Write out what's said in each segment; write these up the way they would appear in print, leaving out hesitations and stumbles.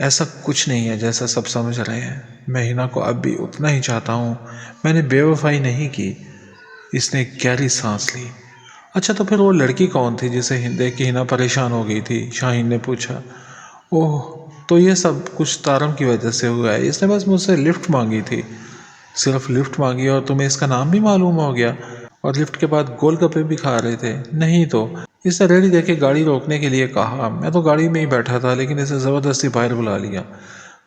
ایسا کچھ نہیں ہے جیسا سب سمجھ رہے ہیں، میں ہنا کو اب بھی اتنا ہی چاہتا ہوں، میں نے بے وفائی نہیں کی۔ اس نے ایک گہری سانس لی۔ اچھا تو پھر وہ لڑکی کون تھی جسے دیکھ کے ہنا پریشان ہو گئی تھی؟ شاہین نے پوچھا۔ اوہ، تو یہ سب کچھ تارم کی وجہ سے ہوا ہے، اس نے بس مجھ سے لفٹ مانگی تھی۔ صرف لفٹ مانگی اور تمہیں اس کا نام بھی معلوم ہو گیا؟ اور لفٹ کے بعد گول گپے بھی کھا رہے تھے؟ نہیں تو اس نے ریڈی دیکھ کے گاڑی روکنے کے لیے کہا۔ میں تو گاڑی میں ہی بیٹھا تھا لیکن اسے زبردستی باہر بلا لیا۔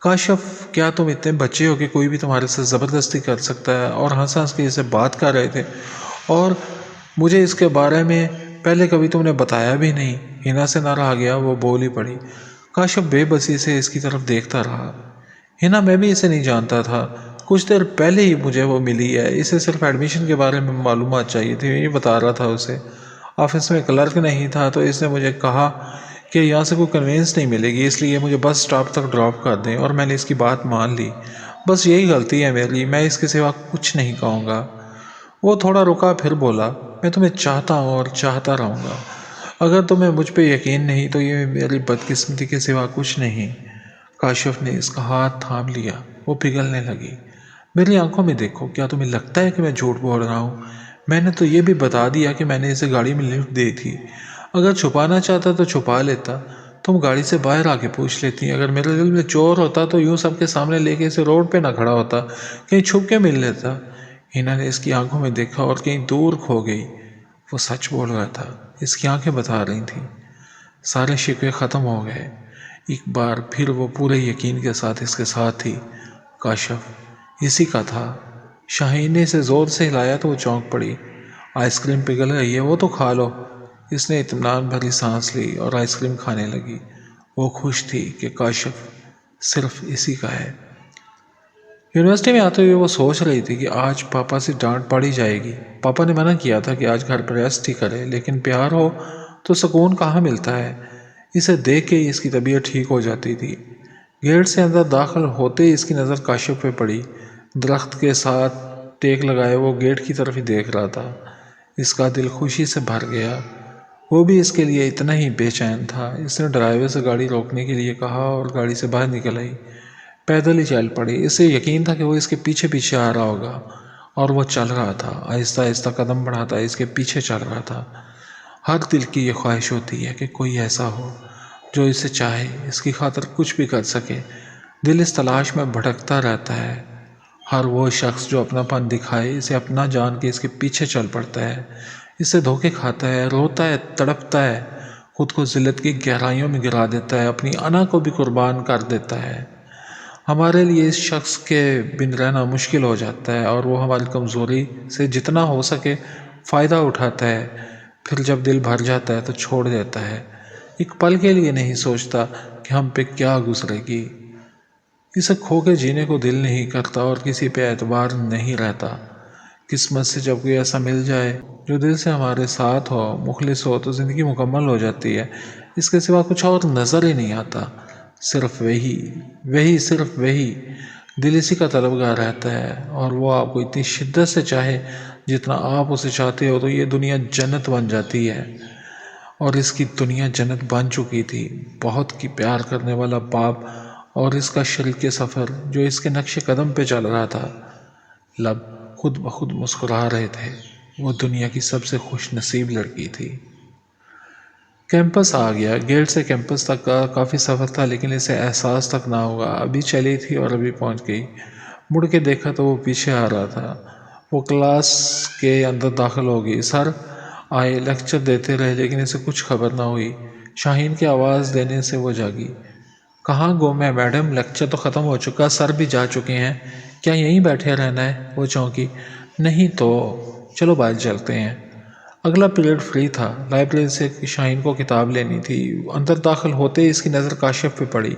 کاشف، کیا تم اتنے بچے ہو کہ کوئی بھی تمہارے سے زبردستی کر سکتا ہے؟ اور ہنس ہنس کے اسے بات کر رہے تھے، اور مجھے اس کے بارے میں پہلے کبھی تم نے بتایا بھی نہیں۔ ہنا سے نہ رہا گیا، وہ بول ہی پڑی۔ کاشف بے بسی سے اس کی طرف دیکھتا رہا۔ ہنا، میں بھی اسے نہیں جانتا تھا، کچھ دیر پہلے ہی مجھے وہ ملی ہے، اسے صرف ایڈمیشن کے بارے میں معلومات چاہیے تھی، یہ بتا رہا تھا اسے۔ آفس میں کلرک نہیں تھا تو اس نے مجھے کہا کہ یہاں سے کوئی کنوینس نہیں ملے گی، اس لیے مجھے بس سٹاپ تک ڈراپ کر دیں، اور میں نے اس کی بات مان لی۔ بس یہی غلطی ہے میری، میں اس کے سوا کچھ نہیں کہوں گا۔ وہ تھوڑا رکا پھر بولا، میں تمہیں چاہتا ہوں اور چاہتا رہوں گا۔ اگر تمہیں مجھ پہ یقین نہیں تو یہ میری بدقسمتی کے سوا کچھ نہیں۔ کاشف نے اس کا ہاتھ تھام لیا، وہ پگھلنے لگی۔ میری آنکھوں میں دیکھو، کیا تمہیں لگتا ہے کہ میں جھوٹ بول رہا ہوں؟ میں نے تو یہ بھی بتا دیا کہ میں نے اسے گاڑی میں لفٹ دی تھی۔ اگر چھپانا چاہتا تو چھپا لیتا، تم گاڑی سے باہر آ کے پوچھ لیتی۔ اگر میرے دل میں چور ہوتا تو یوں سب کے سامنے لے کے اسے روڈ پہ نہ کھڑا ہوتا، کہیں چھپ کے مل لیتا۔ ہنا نے اس کی آنکھوں میں دیکھا اور کہیں دور کھو گئی۔ وہ سچ بول رہا تھا، اس کی آنکھیں بتا رہی تھیں۔ سارے شکوے ختم ہو گئے۔ ایک بار پھر وہ پورے یقین کے ساتھ اس کے ساتھ تھی۔ کاشف اسی کا تھا۔ شاہین نے اسے زور سے ہلایا تو وہ چونک پڑی۔ آئس کریم پگھل رہی ہے، وہ تو کھا لو۔ اس نے اطمینان بھری سانس لی اور آئس کریم کھانے لگی۔ وہ خوش تھی کہ کاشف صرف اسی کا ہے۔ یونیورسٹی میں آتے ہوئے وہ سوچ رہی تھی کہ آج پاپا سے ڈانٹ پڑی جائے گی۔ پاپا نے منع کیا تھا کہ آج گھر پر ریسٹ ہی کرے، لیکن پیار ہو تو سکون کہاں ملتا ہے۔ اسے دیکھ کے ہی اس کی طبیعت ٹھیک ہو جاتی تھی۔ گیٹ سے اندر داخل ہوتے ہی اس کی نظر کاشف پہ پڑی۔ درخت کے ساتھ ٹیک لگائے وہ گیٹ کی طرف ہی دیکھ رہا تھا۔ اس کا دل خوشی سے بھر گیا، وہ بھی اس کے لیے اتنا ہی بے چین تھا۔ اس نے ڈرائیور سے گاڑی روکنے کے لیے کہا اور گاڑی سے باہر نکل آئی۔ پیدل ہی چل پڑی۔ اسے یقین تھا کہ وہ اس کے پیچھے پیچھے آ رہا ہوگا، اور وہ چل رہا تھا، آہستہ آہستہ قدم بڑھاتا اس کے پیچھے چل رہا تھا۔ ہر دل کی یہ خواہش ہوتی ہے کہ کوئی ایسا ہو جو اسے چاہے، اس کی خاطر کچھ بھی کر سکے۔ دل اس تلاش میں بھٹکتا رہتا ہے۔ ہر وہ شخص جو اپنا پن دکھائے، اسے اپنا جان کے اس کے پیچھے چل پڑتا ہے، اس سے دھوکے کھاتا ہے، روتا ہے، تڑپتا ہے، خود کو ذلت کی گہرائیوں میں گرا دیتا ہے، اپنی انا کو بھی قربان کر دیتا ہے۔ ہمارے لیے اس شخص کے بن رہنا مشکل ہو جاتا ہے، اور وہ ہماری کمزوری سے جتنا ہو سکے فائدہ اٹھاتا ہے، پھر جب دل بھر جاتا ہے تو چھوڑ دیتا ہے۔ ایک پل کے لیے نہیں سوچتا کہ ہم پہ کیا گزرے گی۔ اسے کھو کے جینے کو دل نہیں کرتا اور کسی پہ اعتبار نہیں رہتا۔ قسمت سے جب کوئی ایسا مل جائے جو دل سے ہمارے ساتھ ہو، مخلص ہو، تو زندگی مکمل ہو جاتی ہے۔ اس کے سوا کچھ اور نظر ہی نہیں آتا، صرف وہی وہی صرف وہی۔ دل اسی کا طلبگار رہتا ہے، اور وہ آپ کو اتنی شدت سے چاہے جتنا آپ اسے چاہتے ہو، تو یہ دنیا جنت بن جاتی ہے۔ اور اس کی دنیا جنت بن چکی تھی۔ بہت کی پیار کرنے والا باپ اور اس کا شریک سفر جو اس کے نقش قدم پہ چل رہا تھا، لب خود بخود مسکرا رہے تھے۔ وہ دنیا کی سب سے خوش نصیب لڑکی تھی۔ کیمپس آ گیا۔ گیٹ سے کیمپس تک کا کافی سفر تھا، لیکن اسے احساس تک نہ ہوا۔ ابھی چلی تھی اور ابھی پہنچ گئی۔ مڑ کے دیکھا تو وہ پیچھے آ رہا تھا۔ وہ کلاس کے اندر داخل ہو گئی۔ سر آئے، لیکچر دیتے رہے، لیکن اسے کچھ خبر نہ ہوئی۔ شاہین کی آواز دینے سے وہ جاگی۔ کہاں گم ہے میڈم؟ لیکچر تو ختم ہو چکا، سر بھی جا چکے ہیں، کیا یہیں بیٹھے رہنا ہے؟ وہ چونکی۔ نہیں تو چلو باہر چلتے ہیں۔ اگلا پیریڈ فری تھا۔ لائبریری سے شاہین کو کتاب لینی تھی۔ اندر داخل ہوتے ہی اس کی نظر کاشف پہ پڑی۔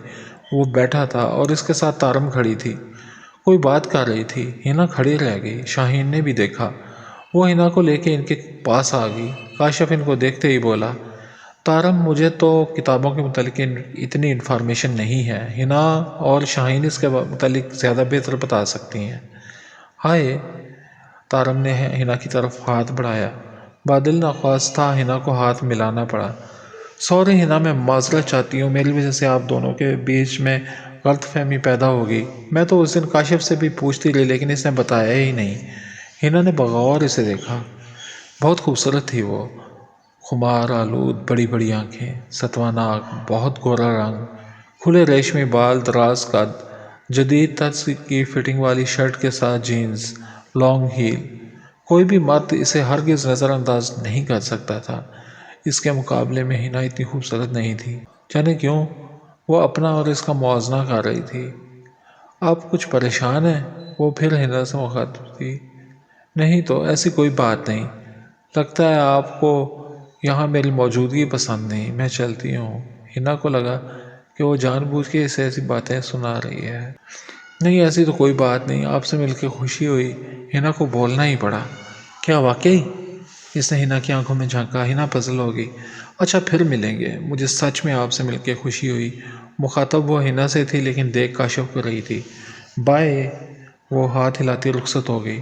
وہ بیٹھا تھا اور اس کے ساتھ تارم کھڑی تھی، کوئی بات کر رہی تھی۔ ہنا کھڑی رہ گئی۔ شاہین نے بھی دیکھا۔ وہ ہنا کو لے کے ان کے پاس آ گئی۔ کاشف ان کو دیکھتے ہی بولا، تارم، مجھے تو کتابوں کے متعلق اتنی انفارمیشن نہیں ہے، ہنا اور شاہین اس کے متعلق زیادہ بہتر بتا سکتی ہیں۔ ہائے! تارم نے ہنا کی طرف ہاتھ بڑھایا۔ بادل ناخواستہ ہنا کو ہاتھ ملانا پڑا۔ سوری ہنا، میں معذرت چاہتی ہوں، میری وجہ سے آپ دونوں کے بیچ میں غلط فہمی پیدا ہوگی۔ میں تو اس دن کاشف سے بھی پوچھتی رہی لیکن اس نے بتایا ہی نہیں۔ ہنا نے بغور اسے دیکھا۔ بہت خوبصورت تھی وہ، خمار آلود بڑی بڑی آنکھیں، ستواں ناک، بہت گورا رنگ، کھلے ریشمی بال، دراز قد، جدید طرز کی فٹنگ والی شرٹ کے ساتھ جینز، لانگ ہیل۔ کوئی بھی مرد اسے ہرگز نظر انداز نہیں کر سکتا تھا۔ اس کے مقابلے میں ہنا اتنی خوبصورت نہیں تھی۔ جانے کیوں وہ اپنا اور اس کا موازنہ کر رہی تھی۔ آپ کچھ پریشان ہیں؟ وہ پھر ہنا سے مخاطب تھی۔ نہیں تو ایسی کوئی بات نہیں، لگتا ہے آپ کو یہاں میری موجودگی پسند نہیں، میں چلتی ہوں۔ ہنا کو لگا کہ وہ جان بوجھ کے اسے ایسی باتیں سنا رہی ہے۔ نہیں ایسی تو کوئی بات نہیں، آپ سے مل کے خوشی ہوئی۔ ہنا کو بولنا ہی پڑا۔ کیا واقعی؟ اس نے ہنا کی آنکھوں میں جھانکا۔ ہنا پزل ہو گئی۔ اچھا پھر ملیں گے، مجھے سچ میں آپ سے مل کے خوشی ہوئی۔ مخاطب وہ ہنا سے تھی لیکن دیکھ کاشف کر رہی تھی۔ بائے، وہ ہاتھ ہلاتی رخصت ہو گئی۔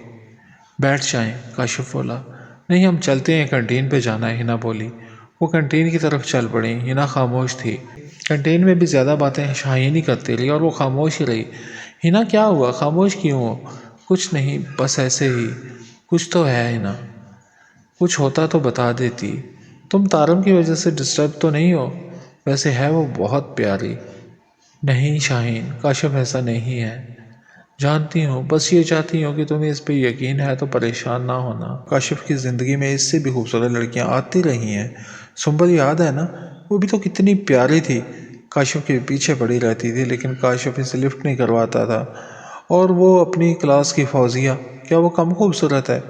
بیٹھ جائیں، کاشف بولا۔ نہیں ہم چلتے ہیں، کینٹین پہ جانا ہے، ہنا بولی۔ وہ کینٹین کی طرف چل پڑی۔ ہنا خاموش تھی۔ کینٹین میں بھی زیادہ باتیں شاہین ہی کرتی رہی اور وہ خاموش ہی رہی۔ ہنا کیا ہوا؟ خاموش کیوں ہو؟ کچھ نہیں، بس ایسے ہی۔ کچھ تو ہے ہنا، کچھ ہوتا تو بتا دیتی۔ تم تارم کی وجہ سے ڈسٹرب تو نہیں ہو؟ ویسے ہے وہ بہت پیاری۔ نہیں شاہین، کاشف ایسا نہیں ہے۔ جانتی ہوں، بس یہ چاہتی ہوں کہ تمہیں اس پہ یقین ہے تو پریشان نہ ہونا۔ کاشف کی زندگی میں اس سے بھی خوبصورت لڑکیاں آتی رہی ہیں۔ سنبل یاد ہے نا، وہ بھی تو کتنی پیاری تھی، کاشف کے پیچھے پڑی رہتی تھی لیکن کاشف اسے لفٹ نہیں کرواتا تھا۔ اور وہ اپنی کلاس کی فوزیہ، کیا وہ کم خوبصورت ہے؟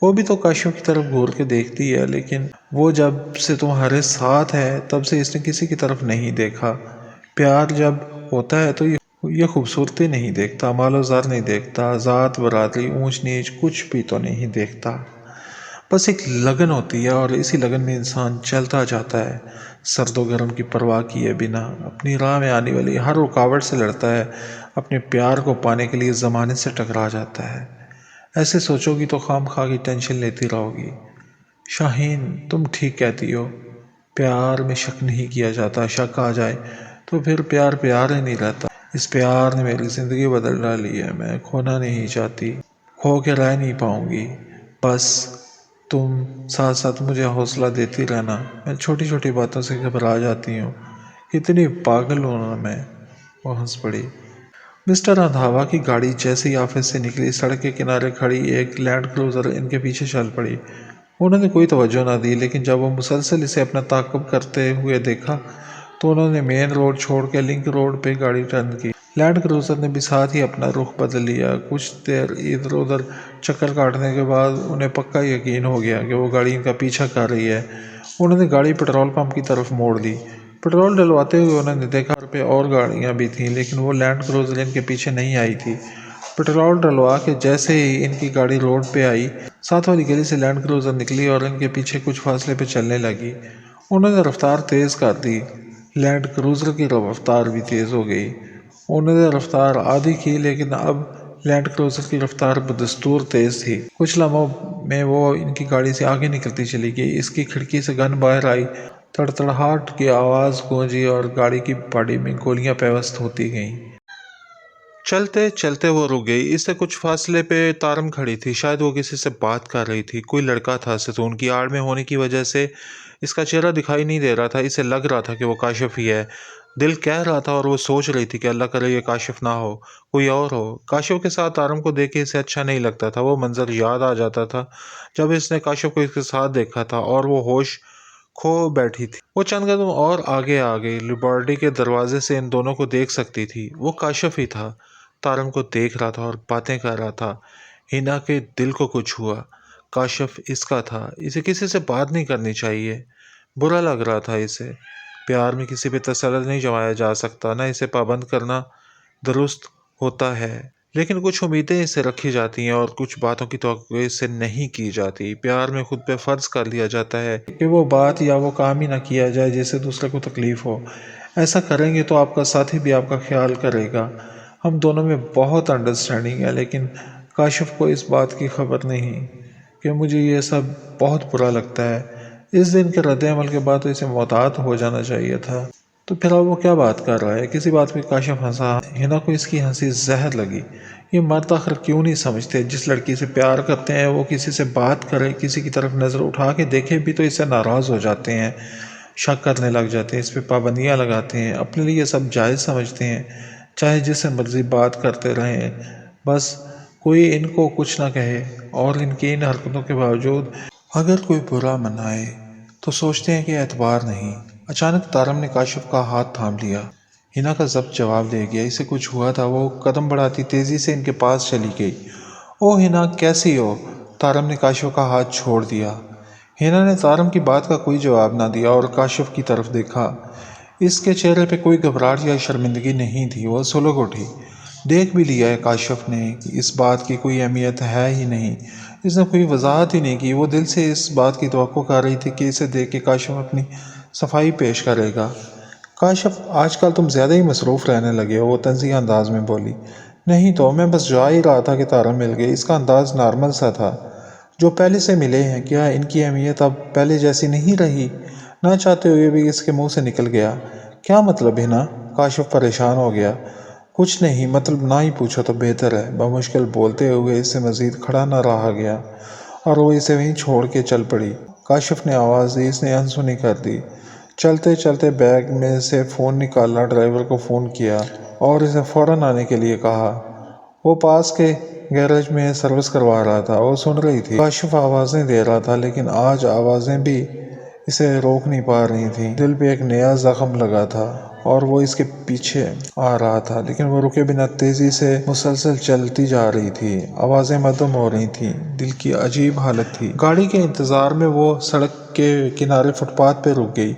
وہ بھی تو کاشف کی طرف گھور کے دیکھتی ہے لیکن وہ جب سے تمہارے ساتھ ہے تب سے اس نے کسی کی طرف نہیں دیکھا۔ پیار جب ہوتا ہے تو یہ خوبصورتی نہیں دیکھتا، مال و زر نہیں دیکھتا، ذات برادری اونچ نیچ کچھ بھی تو نہیں دیکھتا۔ بس ایک لگن ہوتی ہے اور اسی لگن میں انسان چلتا جاتا ہے، سرد و گرم کی پرواہ کیے بنا اپنی راہ میں آنے والی ہر رکاوٹ سے لڑتا ہے، اپنے پیار کو پانے کے لیے زمانے سے ٹکرا جاتا ہے۔ ایسے سوچو گی تو خام خواہ کی ٹینشن لیتی رہو گی۔ شاہین تم ٹھیک کہتی ہو، پیار میں شک نہیں کیا جاتا، شک آ جائے تو پھر پیار پیار ہی نہیں رہتا۔ اس پیار نے میری زندگی بدل ڈالی ہے، میں کھونا نہیں چاہتی، کھو کے رہ نہیں پاؤں گی۔ بس تم ساتھ ساتھ مجھے حوصلہ دیتی رہنا، میں چھوٹی چھوٹی باتوں سے گھبرا جاتی ہوں، اتنی پاگل ہوں نا میں۔ وہ ہنس پڑی۔ مسٹر رندھاوا کی گاڑی جیسے ہی آفس سے نکلی، سڑک کے کنارے کھڑی ایک لینڈ کروزر ان کے پیچھے چل پڑی۔ انہوں نے کوئی توجہ نہ دی لیکن جب وہ مسلسل اسے اپنا تعاقب کرتے ہوئے دیکھا تو انہوں نے مین روڈ چھوڑ کے لنک روڈ پہ گاڑی ٹرن کی۔ لینڈ کروزر نے بھی ساتھ ہی اپنا رخ بدل لیا۔ کچھ دیر ادھر ادھر چکر کاٹنے کے بعد انہیں پکا یقین ہو گیا کہ وہ گاڑی ان کا پیچھا کر رہی ہے۔ انہوں نے گاڑی پیٹرول پمپ کی طرف موڑ لی۔ پیٹرول ڈلواتے ہوئے انہوں نے دیکھا پہ اور گاڑیاں بھی تھیں لیکن وہ لینڈ کروزر ان کے پیچھے نہیں آئی تھی۔ پیٹرول ڈلوا کے جیسے ہی ان کی گاڑی روڈ پہ آئی، ساتھ والی گلی سے لینڈ کروزر نکلی اور ان کے پیچھے کچھ فاصلے پہ چلنے لگی۔ انہوں نے رفتار تیز کر دی، لینڈ کروزر کی رفتار بھی تیز ہو گئی۔ انہوں نے رفتار آدھی کی لیکن اب لینڈ کروزر کی رفتار بدستور تیز تھی۔ کچھ لمحوں میں وہ ان کی گاڑی سے آگے نکلتی چلی گئی۔ اس کی کھڑکی سے گن باہر آئی، تڑتڑاہٹ کی آواز گونجی اور گاڑی کی باڈی میں گولیاں پیوست ہوتی گئیں۔ چلتے چلتے وہ رک گئی۔ اس سے کچھ فاصلے پہ تارم کھڑی تھی، شاید وہ کسی سے بات کر رہی تھی۔ کوئی لڑکا تھا، ستون کی آڑ میں ہونے کی وجہ سے اس کا چہرہ دکھائی نہیں دے رہا تھا۔ اسے لگ رہا تھا کہ وہ کاشف ہی ہے، دل کہہ رہا تھا اور وہ سوچ رہی تھی کہ اللہ کرے یہ کاشف نہ ہو، کوئی اور ہو۔ کاشف کے ساتھ تارم کو دیکھ کے اسے اچھا نہیں لگتا تھا۔ وہ منظر یاد آ جاتا تھا جب اس نے کاشف کو اس کے ساتھ دیکھا تھا اور وہ ہوش کھو بیٹھی تھی۔ وہ چند قدم اور آگے آ گئی، لیبارٹری کے دروازے سے ان دونوں کو دیکھ سکتی تھی۔ وہ کاشف ہی تھا، تارم کو دیکھ رہا تھا اور باتیں کر رہا تھا۔ ہنا کے دل کو کچھ ہوا، کاشف اس کا تھا، اسے کسی سے بات نہیں کرنی چاہیے، برا لگ رہا تھا اسے۔ پیار میں کسی پہ تسلط نہیں جمایا جا سکتا، نہ اسے پابند کرنا درست ہوتا ہے، لیکن کچھ امیدیں اس سے رکھی جاتی ہیں اور کچھ باتوں کی توقع اس سے نہیں کی جاتی۔ پیار میں خود پہ فرض کر لیا جاتا ہے کہ وہ بات یا وہ کام ہی نہ کیا جائے جس سے دوسرے کو تکلیف ہو۔ ایسا کریں گے تو آپ کا ساتھی بھی آپ کا خیال کرے گا۔ ہم دونوں میں بہت انڈرسٹینڈنگ ہے لیکن کاشف کو اس بات کی خبر نہیں کہ مجھے یہ سب بہت برا لگتا ہے۔ اس دن کے رد عمل کے بعد تو اسے محتاط ہو جانا چاہیے تھا۔ تو پھر اب وہ کیا بات کر رہا ہے؟ کسی بات پہ کاشف ہنسا۔ ہنا کو اس کی ہنسی زہر لگی۔ یہ مرد آخر کیوں نہیں سمجھتے جس لڑکی سے پیار کرتے ہیں وہ کسی سے بات کرے، کسی کی طرف نظر اٹھا کے دیکھے بھی تو اس سے ناراض ہو جاتے ہیں، شک کرنے لگ جاتے ہیں، اس پہ پابندیاں لگاتے ہیں، اپنے لیے یہ سب جائز سمجھتے ہیں، چاہے جس سے مرضی بات کرتے رہیں، بس کوئی ان کو کچھ نہ کہے۔ اور ان کی ان حرکتوں کے باوجود اگر کوئی برا منائے تو سوچتے ہیں کہ اعتبار نہیں۔ اچانک طارم نے کاشف کا ہاتھ تھام لیا۔ ہنا کا ضبط جواب دے گیا، اسے کچھ ہوا تھا۔ وہ قدم بڑھاتی تیزی سے ان کے پاس چلی گئی۔ او ہنا، کیسی ہو؟ طارم نے کاشف کا ہاتھ چھوڑ دیا۔ ہنا نے طارم کی بات کا کوئی جواب نہ دیا اور کاشف کی طرف دیکھا۔ اس کے چہرے پہ کوئی گھبراہٹ یا شرمندگی نہیں تھی۔ وہ سلگ اٹھی۔ دیکھ بھی لیا ہے کاشف نے کہ اس بات کی کوئی اہمیت ہے ہی نہیں۔ اس نے کوئی وضاحت ہی نہیں کی۔ وہ دل سے اس بات کی توقع کر رہی تھی کہ اسے دیکھ کے کاشف اپنی صفائی پیش کرے گا۔ کاشف، آج کل تم زیادہ ہی مصروف رہنے لگے ہو، وہ طنزیہ انداز میں بولی۔ نہیں تو، میں بس جا ہی رہا تھا کہ طارم مل گئی۔ اس کا انداز نارمل سا تھا۔ جو پہلے سے ملے ہیں، کیا ان کی اہمیت اب پہلے جیسی نہیں رہی؟ نہ چاہتے ہوئے بھی اس کے منہ سے نکل گیا۔ کیا مطلب ہنا؟ کاشف پریشان ہو گیا۔ کچھ نہیں، مطلب نہ ہی پوچھو تو بہتر ہے۔ بمشکل بولتے ہوئے اس سے مزید کھڑا نہ رہا گیا اور وہ اسے وہیں چھوڑ کے چل پڑی۔ کاشف نے آواز دی، اس نے انسنی کر دی۔ چلتے چلتے بیگ میں سے فون نکالا، ڈرائیور کو فون کیا اور اسے فوراً آنے کے لیے کہا۔ وہ پاس کے گیراج میں سروس کروا رہا تھا۔ وہ سن رہی تھی۔ کاشف آوازیں دے رہا تھا لیکن آج آوازیں بھی اسے روک نہیں پا رہی تھیں۔ دل پہ ایک نیا زخم لگا تھا اور وہ اس کے پیچھے آ رہا تھا لیکن وہ رکے بنا تیزی سے مسلسل چلتی جا رہی تھی۔ آوازیں مدھم ہو رہی تھیں۔ دل کی عجیب حالت تھی۔ گاڑی کے انتظار میں وہ سڑک کے کنارے فٹ پاتھ پہ رک گئی۔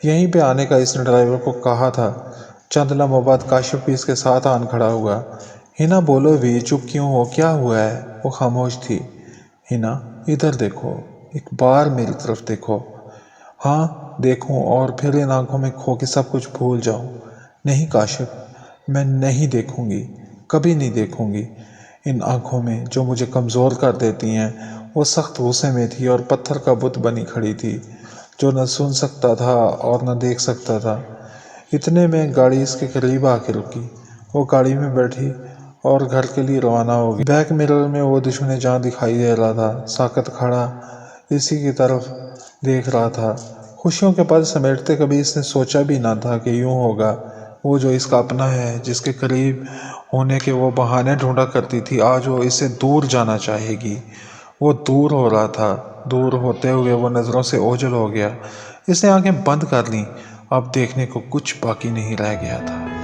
یہیں پہ آنے کا اس نے ڈرائیور کو کہا تھا۔ چند لمحوں بعد کاشف بھی اس کے ساتھ آن کھڑا ہوا۔ ہنا، بولو بھی، چپ کیوں ہو؟ کیا ہوا ہے؟ وہ خاموش تھی۔ ہنا، ادھر دیکھو، ایک بار میری طرف دیکھو۔ ہاں دیکھوں اور پھر ان آنکھوں میں کھو کے سب کچھ بھول جاؤں؟ نہیں کاشف، میں نہیں دیکھوں گی، کبھی نہیں دیکھوں گی ان آنکھوں میں جو مجھے کمزور کر دیتی ہیں۔ وہ سخت غصے میں تھی اور پتھر کا بت بنی کھڑی تھی جو نہ سن سکتا تھا اور نہ دیکھ سکتا تھا۔ اتنے میں گاڑی اس کے قریب آ کے رکی۔ وہ گاڑی میں بیٹھی اور گھر کے لیے روانہ ہو گئی۔ بیک مرر میں وہ دشمن جان دکھائی دے رہا تھا، ساکت کھڑا اسی کی طرف دیکھ رہا تھا۔ خوشیوں کے پل سمیٹتے کبھی اس نے سوچا بھی نہ تھا کہ یوں ہوگا۔ وہ جو اس کا اپنا ہے، جس کے قریب ہونے کے وہ بہانے ڈھونڈا کرتی تھی، آج وہ اس سے دور جانا چاہے گی۔ وہ دور ہو رہا تھا۔ دور ہوتے ہوئے وہ نظروں سے اوجھل ہو گیا۔ اس نے آنکھیں بند کر لیں۔ اب دیکھنے کو کچھ باقی نہیں رہ گیا تھا۔